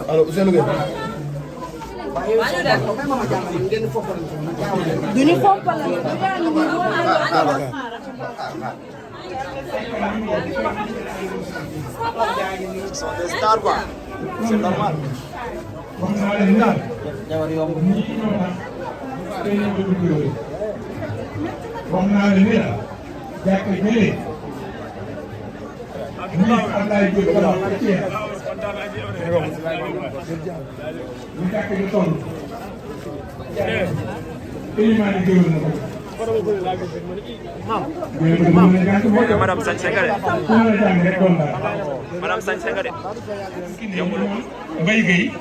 alors Ousseynou Gueye. duñu fompal Ce sont des stars quoi. C'est normal. wax naa leen ni la jàkka jëlee nii Abdoulaye Diop Kalla ak Thiès ñu jàkka ji toll élimaane jëwal na ko madame Sagne Senghare madame Sagne Senghare Mbaye Gueye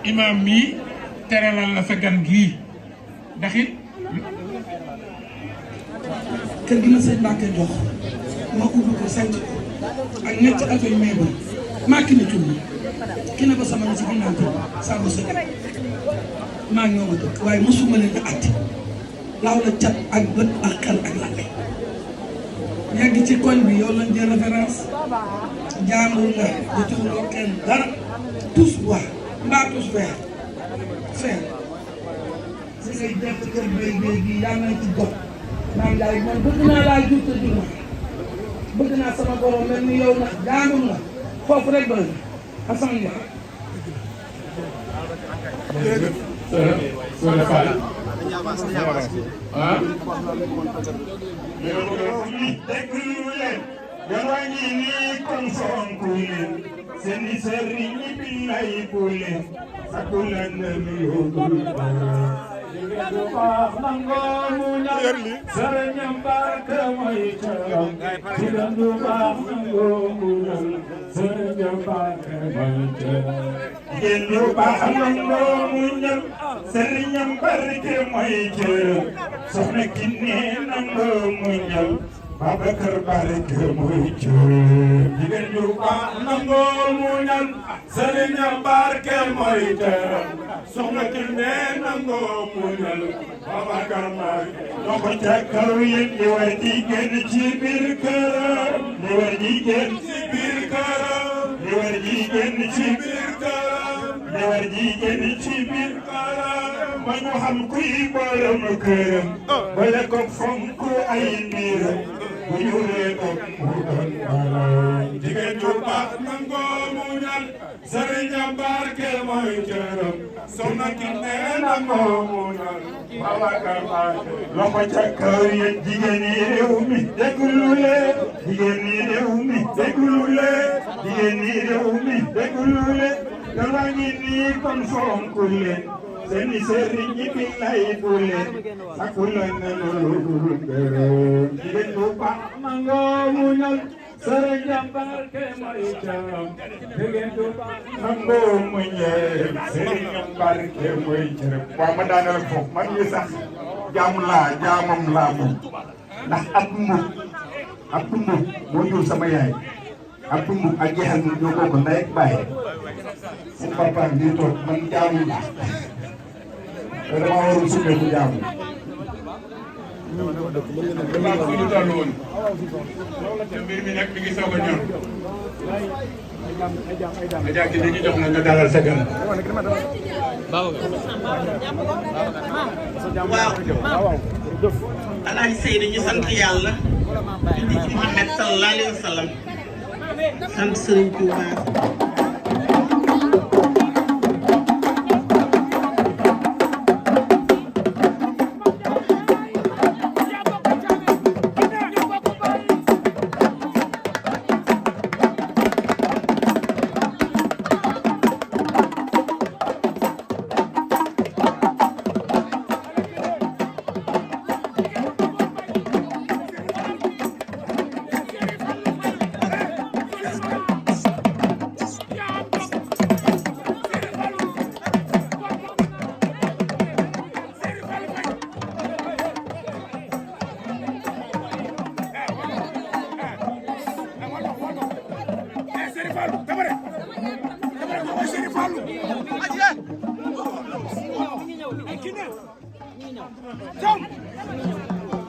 imam mii teralal la sa gan gii ndax it kër gi ma sëñ Mbacke jox ma ubbi ko sant ak ñetti oto yu may bëri maa ki ne tuuti ki ne ko sama la ci ginnaaw kër saa bu sëñ maa ngi ñëw ma dëkk waaye mosuma leen a àtte laaw la cat ak bët ak xel ak làmmiñ yàgg ci koñ bi yow lañ jël référence jaamul nga jotewuloo kenn dara tous bois mbaa tous vert si ngay def ci kër béy béy gi yaa nañ ci gox maam Ndiaye man bëgg naa laa jur te jur ma bëgg naa sama borom mel ni yow nag jaamul nga foofu rek doy na Assane Ndiaye. jërëjëf Soxna Fall ah déglu leen dama ngi nii kon fonku leen seen i sëriñ ñi billaay bu leen sakku leen mi yóbbul du baax nangoo mu ñal sëriñam barke mooy caram jigéen du baax nangoo mu ñal sëriñam barke mooy caram jigéen du baax nangoo mu ñal sëriñam barke mooy caram soxna Kiné nangoo mu ñal Babacar barke mooy caram jigéen du baax nangoo mu ñal sëriñam barke mooy caram soxna Kiné nangoo mu ñal Babacar barke ñoo ko ca kaw yéen di war jigéen ci biir këram di war jigéen ci biir këram di war jigéen ci biir këram di war jigéen ci biir këram ba ñu xam kuy borom këram bale ko fonk ay mbiram bu ñu ree ko mu doon balam jigéen ju baax nangoo mu ñal sëriñam barke mooy këram soxna Kiné nangoo mu ñal Babacar barke loxo ca kaw yéen jigéen ñi réew mi déglu leen jigéen ñi réew mi déglu leen jigéen ñi réew mi déglu leen dama ngi nii kon fonk leen seen i sëriñ ñi billaay bu leen sakku leen ne loolu gërëm jigéen bu baax nangoo mu ñal sëriñam barke mooy caram jigéen bu baax nangoo mu ñal sëriñam barke mooy caram waaw ma daaneel foofu man mii sax jaamam laa moom ndax ab mbub moo jur sama yaay ab mbub ak jeexal mu ñoo bokk ndey ak baay su papa di toog man jaamul laa te dama waroon sukkandiku jaamu. damaa ko ñu toll woon te mbir mi nag mi ngi soog a ñor. Adja gi dañuy jox la nga dalal sa gan. waaw. Alaaji Seydou ñu sant yàlla. di ci Muhammad sallallahu alayhi wa sallam. sant Serigne Touba.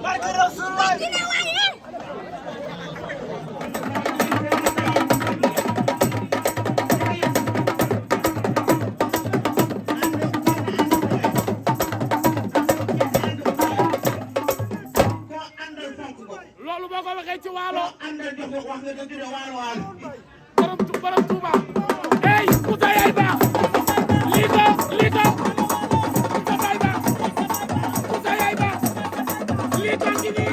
Barke Rasulullah ci waalo àndal jox ko wax nga dëgg de waalo waalo borom Touba hey Moussa yaay baax lii ko Moussa yaay baax Moussa yaay baax lii ko ngi nii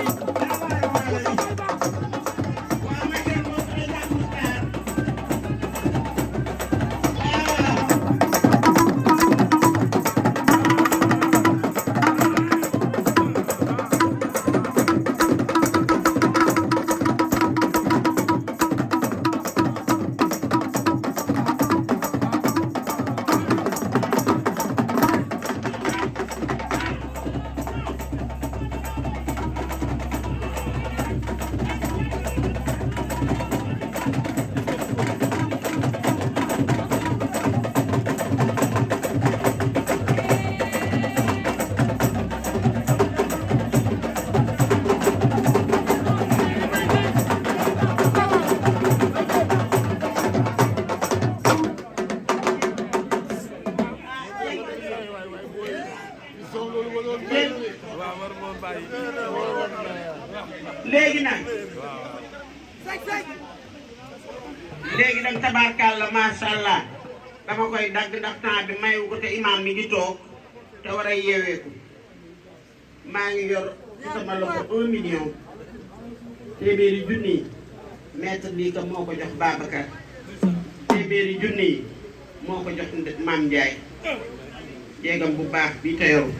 léegi nag tabaarkàlla macha allah dama koy dagg ndax temps bi mayu ko te imaam mi ngi toog te war a yeeweeku maa ngi yor ci sama loxo 1 million téeméeri junni yi maître lii ka moo ko jox Babacar téeméeri junni yi moo ko jox Mame Ndiaye jéegam bu baax bi te yoru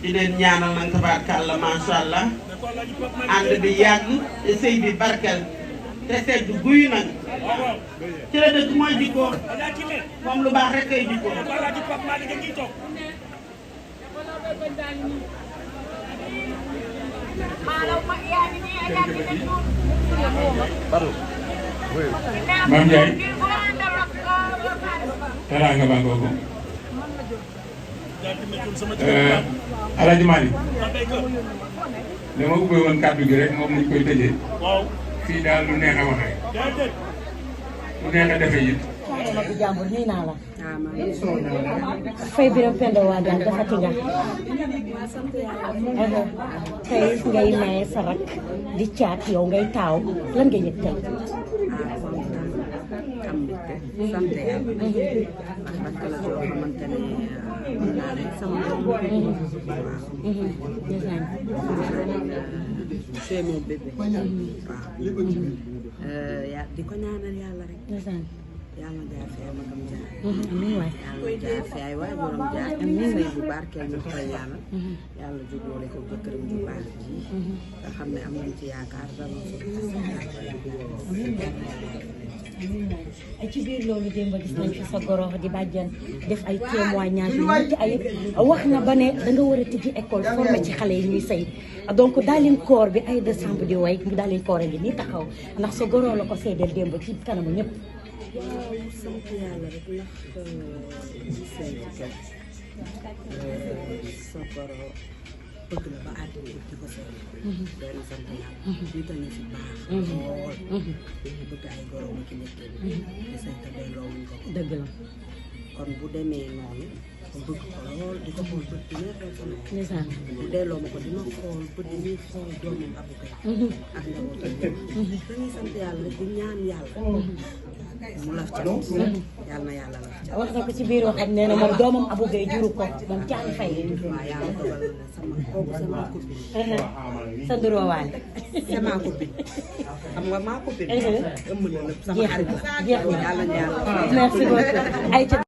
di leen ñaanal nag tabaarkàlla macha allah ànd bi yàgg te sëy bi barkel te sedd guy nag ci la dëkk mooy jikkoo moom lu baax rek kay jikkoo Mame Ndiaye teraanga baa ngoogu Alaaji Malick dama ubbee woon kàddu gi rek moom lañ koy tëjee fii daal lu neex a waxee lu neex a defee it. bu jàmbur nii naa la. Fay Biram Penda waa daal dafa tinga. tey ngay maye sa rak di caat yow ngay taaw lan nga yëg tey. sant yàlla ndax rakk la joo xamante ne mën naa ne sama doom c'est mon bébé waaw di ko ñaanal yàlla rek yàlla jaar fi ay magam jaar yàlla jaar fi ay waajuram jaar sëy bu barkeel ñu koy ñaanal yàlla jubóole ko jëkkëram ju baax ji nga xam ne am nañ ci yaakaar dara ci biir loolu démb gis nañ fi sa goro di bàjjan def ay témoignage yu mucc ayib wax na ba ne da nga war a tijji école formé ci xale yi ñuy sëy donc daalin koor bi ay décembre di way mu daalin koor a ngi nii taxaw ndax sa goro la ko seedeel démb ci kanamu ñëpp. waaw sant yàlla rek ndax sëy ci kër sa goro bëgg la ba àddina di ko seet doy na sant yàlla jiital na fi baax lool bëgg ay goro ma ci nekkee bi di say te delloo wuñ ko dëgg la kon bu demee noonu ma bëgg ko lool di ko xool bët bi neexee sama ndeysaan bu delloo ma ko dina xool bët bi ñuy xool doomam Abou Kay ak njabootam dañuy sant yàlla rek di ñaan yàlla mu laf ca yàlla na yàlla laf ca wax na ko ci biir waxam nee na moom doomam Abou Gueye juru ko moom Thialy Faye waaw yàlla dogal na sama kooku sama copine sa durowaale sama copine xam nga maa copine ëmb na lépp sama xarit la jeex na yàlla na yàlla merci beaucoup.